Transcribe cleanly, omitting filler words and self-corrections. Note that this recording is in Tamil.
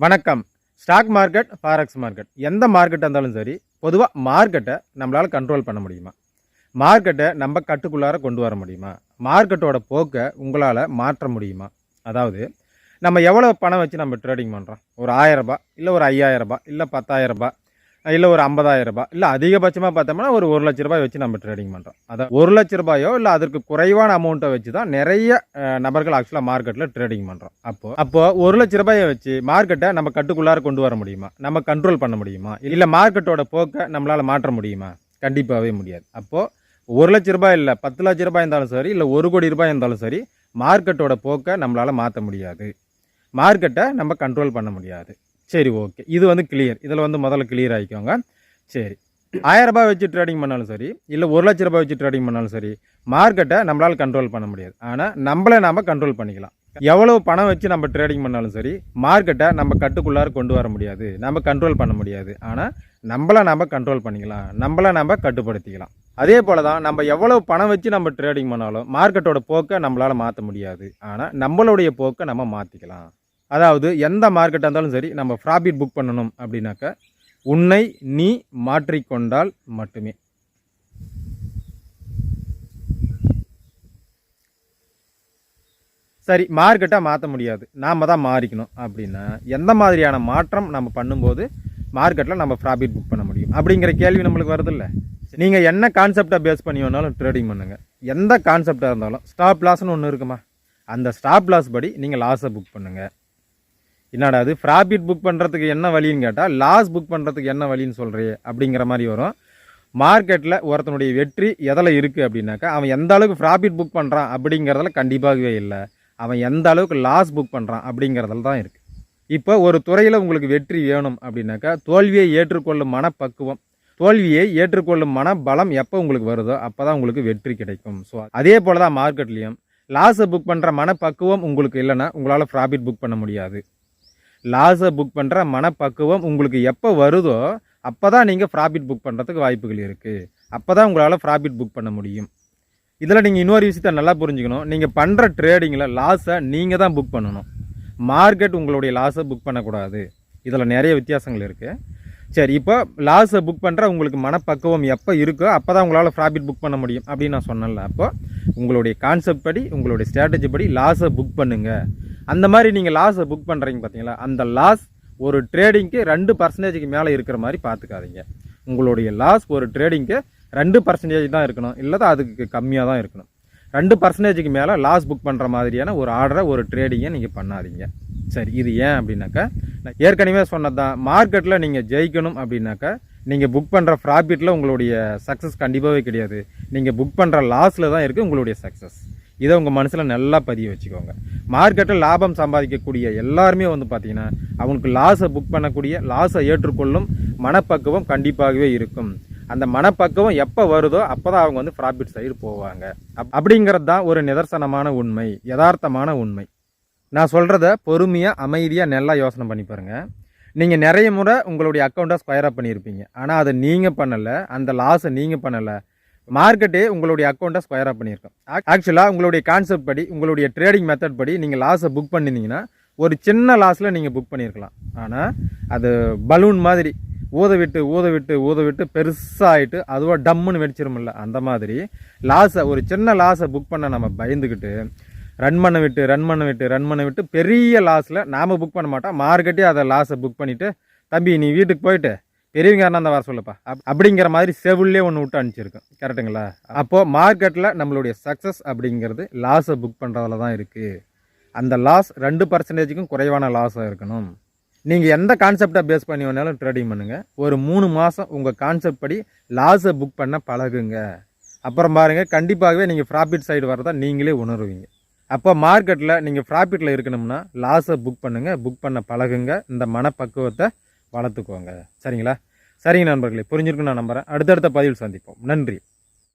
வணக்கம். ஸ்டாக் மார்க்கெட், ஃபாரெக்ஸ் மார்க்கெட் எந்த மார்க்கெட்டாக இருந்தாலும் சரி, பொதுவாக மார்க்கெட்டை நம்மளால் கண்ட்ரோல் பண்ண முடியுமா? மார்க்கெட்டை நம்ம கட்டுக்குள்ளார கொண்டு வர முடியுமா? மார்க்கெட்டோட போக்கை உங்களால் மாற்ற முடியுமா? அதாவது நம்ம எவ்வளோ பணம் வச்சு நம்ம ட்ரேடிங் பண்ணுறோம்? ஒரு ரூ. 1000 இல்லை ஒரு ரூ. 5000 இல்லை ரூ. 10,000 இல்லை ஒரு ரூ. 50,000 இல்லை அதிகபட்சமாக பார்த்தோம்னா ஒரு ரூ. 1,00,000 வச்சு நம்ம ட்ரேடிங் பண்ணுறோம். அதான் ரூ. 1,00,000 இல்லை அதற்கு குறைவான அமௌண்ட்டை வச்சு தான் நிறைய நபர்கள் ஆக்சுவலாக மார்க்கெட்டில் ட்ரேடிங் பண்ணுறோம். அப்போ ரூ. 1,00,000 வச்சு மார்க்கெட்டை நம்ம கட்டுக்குள்ளார கொண்டு வர முடியுமா? நம்ம கண்ட்ரோல் பண்ண முடியுமா? இல்லை மார்க்கெட்டோட போக்கை நம்மளால் மாற்ற முடியுமா? கண்டிப்பாகவே முடியாது. அப்போது ரூ. 1,00,000 இல்லை ரூ. 10,00,000 இருந்தாலும் சரி, இல்லை ரூ. 1,00,00,000 இருந்தாலும் சரி, மார்க்கெட்டோட போக்கை நம்மளால் மாற்ற முடியாது. மார்க்கெட்டை நம்ம கண்ட்ரோல் பண்ண முடியாது. சரி, ஓகே, இது கிளியர். இதில் முதல்ல கிளியர் ஆகிக்கோங்க. சரி, ரூ. 1000 வச்சு ட்ரேடிங் பண்ணாலும் சரி, இல்லை ரூ. 1,00,000 வச்சு ட்ரேடிங் பண்ணாலும் சரி, மார்க்கெட்டை நம்மளால் கண்ட்ரோல் பண்ண முடியாது. ஆனால் நம்மளை நாம் கண்ட்ரோல் பண்ணிக்கலாம். எவ்வளோ பணம் வச்சு நம்ம ட்ரேடிங் பண்ணாலும் சரி, மார்க்கெட்டை நம்ம கட்டுக்குள்ளார கொண்டு வர முடியாது, நம்ம கண்ட்ரோல் பண்ண முடியாது. ஆனால் நம்மளை நாம் கண்ட்ரோல் பண்ணிக்கலாம், நம்மளை நம்ம கட்டுப்படுத்திக்கலாம். அதே போல் தான் நம்ம எவ்வளோ பணம் வச்சு நம்ம ட்ரேடிங் பண்ணாலும் மார்க்கெட்டோட போக்கை நம்மளால் மாற்ற முடியாது. ஆனால் நம்மளுடைய போக்கை நம்ம மாற்றிக்கலாம். அதாவது எந்த மார்க்கெட்டாக இருந்தாலும் சரி, நம்ம ப்ராஃபிட் புக் பண்ணணும் அப்படின்னாக்கா உன்னை நீ மாற்றிக்கொண்டால் மட்டுமே. சரி, மார்க்கெட்டை மாற்ற முடியாது, நாம் தான் மாறிக்கணும் அப்படின்னா எந்த மாதிரியான மாற்றம் நம்ம பண்ணும்போது மார்க்கெட்டில் நம்ம ப்ராஃபிட் புக் பண்ண முடியும் அப்படிங்கிற கேள்வி நம்மளுக்கு வருது இல்லை? நீங்கள் என்ன கான்செப்டை பேஸ் பண்ணி வேணாலும் ட்ரேடிங் பண்ணுங்கள். எந்த கான்செப்டாக இருந்தாலும் ஸ்டாப் லாஸ்ன்னு ஒன்று இருக்குமா? அந்த ஸ்டாப் லாஸ் படி நீங்கள் லாஸை புக் பண்ணுங்கள். என்னடா அது ப்ராஃபிட் புக் பண்ணுறதுக்கு என்ன வழின்னு கேட்டால் லாஸ் புக் பண்ணுறதுக்கு என்ன வழின்னு சொல்கிறே அப்படிங்கிற மாதிரி வரும். மார்க்கெட்டில் ஒருத்தனுடைய வெற்றி எதில் இருக்குது அப்படின்னாக்கா, அவன் எந்த அளவுக்கு ப்ராஃபிட் புக் பண்ணுறான் அப்படிங்கிறதுல கண்டிப்பாகவே இல்லை, அவன் எந்த அளவுக்கு லாஸ் புக் பண்ணுறான் அப்படிங்கிறதுல தான் இருக்குது. இப்போ ஒரு துறையில் உங்களுக்கு வெற்றி வேணும் அப்படின்னாக்கா, தோல்வியை ஏற்றுக்கொள்ளும் மனப்பக்குவம், தோல்வியை ஏற்றுக்கொள்ளும் மனபலம் எப்போ உங்களுக்கு வருதோ அப்போ தான் உங்களுக்கு வெற்றி கிடைக்கும். ஸோ அதே போல் தான் மார்க்கெட்லேயும் லாஸை புக் பண்ணுற மனப்பக்குவம் உங்களுக்கு இல்லைன்னா உங்களால் ப்ராஃபிட் புக் பண்ண முடியாது. லாஸை புக் பண்ணுற மனப்பக்குவம் உங்களுக்கு எப்போ வருதோ அப்போ தான் நீங்கள் ப்ராஃபிட் புக் பண்ணுறதுக்கு வாய்ப்புகள் இருக்குது. அப்போ தான் உங்களால் ப்ராஃபிட் புக் பண்ண முடியும். இதில் நீங்கள் இன்னொரு விஷயத்தை நல்லா புரிஞ்சுக்கணும். நீங்கள் பண்ணுற ட்ரேடிங்கில் லாஸை நீங்கள் தான் புக் பண்ணணும், மார்க்கெட் உங்களுடைய லாஸை புக் பண்ணக்கூடாது. இதில் நிறைய வித்தியாசங்கள் இருக்குது. சரி, இப்போ லாஸை புக் பண்ணுற உங்களுக்கு மனப்பக்குவம் எப்போ இருக்கோ அப்போ தான் உங்களால் ப்ராஃபிட் புக் பண்ண முடியும் அப்படின்னு நான் சொன்னேன்ல. அப்போ உங்களுடைய கான்செப்ட் படி, உங்களுடைய ஸ்ட்ராட்டஜி படி லாஸை புக் பண்ணுங்கள். அந்த மாதிரி நீங்கள் லாஸை புக் பண்ணுறீங்க பார்த்தீங்களா, அந்த லாஸ் ஒரு ட்ரேடிங்க்கு 2% மேலே இருக்கிற மாதிரி பார்த்துக்காதீங்க. உங்களுடைய லாஸ் ஒரு ட்ரேடிங்க்கு 2% தான் இருக்கணும், இல்லை தான் அதுக்கு கம்மியாக தான் இருக்கணும். 2% மேலே லாஸ் புக் பண்ணுற மாதிரியான ஒரு ஆர்டரை, ஒரு ட்ரேடிங்கை நீங்கள் பண்ணாதீங்க. சரி, இது ஏன் அப்படின்னாக்கா, நான் ஏற்கனவே சொன்னது தான், மார்க்கெட்டில் நீங்கள் ஜெயிக்கணும் அப்படின்னாக்கா நீங்கள் புக் பண்ணுற ப்ராஃபிட்டில் உங்களுடைய சக்ஸஸ் கண்டிப்பாகவே கிடையாது. நீங்கள் புக் பண்ணுற லாஸில் தான் இருக்குது உங்களுடைய சக்ஸஸ். இதை உங்கள் மனசில் நல்லா பதிய வச்சுக்கோங்க. மார்க்கெட்டில் லாபம் சம்பாதிக்கக்கூடிய எல்லாருமே பார்த்தீங்கன்னா அவங்களுக்கு லாஸை புக் பண்ணக்கூடிய, லாஸை ஏற்றுக்கொள்ளும் மனப்பக்குவம் கண்டிப்பாகவே இருக்கும். அந்த மனப்பக்குவம் எப்போ வருதோ அப்போ தான் அவங்க ப்ராஃபிட் சைடு போவாங்க. அப்படிங்கிறது தான் ஒரு நிதர்சனமான உண்மை, யதார்த்தமான உண்மை. நான் சொல்கிறத பொறுமையாக, அமைதியாக, நல்லா யோசனை பண்ணி பாருங்கள். நீங்கள் நிறைய முறை உங்களுடைய அக்கௌண்ட்டை ஸ்கொயர் அப் பண்ணியிருப்பீங்க, ஆனால் அதை நீங்கள் பண்ணலை, அந்த லாஸை நீங்கள் பண்ணலை, மார்க்கெட்டே உங்களுடைய அக்கௌண்ட்டை ஸ்கொயர் அப் பண்ணியிருக்கோம். ஆக்சுவலாக உங்களுடைய கான்செப்ட் படி, உங்களுடைய ட்ரேடிங் மெத்தட் படி நீங்கள் லாஸை புக் பண்ணியிருந்தீங்கன்னா ஒரு சின்ன லாஸில் நீங்கள் புக் பண்ணியிருக்கலாம். ஆனால் அது பலூன் மாதிரி ஊத விட்டு பெருசாகிட்டு அதுவாக டம்முன்னு வெடிச்சிருமில்ல, அந்த மாதிரி லாஸை, ஒரு சின்ன லாஸை புக் பண்ண நம்ம பயந்துக்கிட்டு ரன் பண்ண விட்டு பெரிய லாஸில் நாம் புக் பண்ண மாட்டோம், மார்க்கெட்டே அதை லாஸை புக் பண்ணிவிட்டு, தம்பி நீ வீட்டுக்கு போயிட்டு பெரியவங்க அந்த வர சொல்லப்பா அப்படிங்கிற மாதிரி செவிலே ஒன்று விட்டு அனுப்பிச்சிருக்கோம். கரெக்டுங்களா? அப்போது மார்க்கெட்டில் நம்மளுடைய சக்ஸஸ் அப்படிங்கிறது லாஸை புக் பண்ணுறதுல தான் இருக்குது. அந்த லாஸ் 2%க்கும் குறைவான லாஸாக இருக்கணும். நீங்கள் எந்த கான்செப்டை பேஸ் பண்ணி வேணாலும் ட்ரேடிங் பண்ணுங்கள். ஒரு 3 மாதம் உங்கள் கான்செப்ட் படி லாஸை புக் பண்ண பழகுங்க. அப்புறம் பாருங்கள், கண்டிப்பாகவே நீங்கள் ப்ராஃபிட் சைடு வரதா நீங்களே உணருவீங்க. அப்போ மார்க்கெட்டில் நீங்கள் ப்ராஃபிட்டில் இருக்கணும்னா லாஸை புக் பண்ணுங்கள், புக் பண்ண பழகுங்க, இந்த மனப்பக்குவத்தை வளர்த்துக்கோங்க. சரிங்களா? சரிங்க நண்பர்களே, புரிஞ்சிருக்குன்னு நான் நம்புகிறேன். அடுத்தடுத்த பதிவில் சந்திப்போம். நன்றி.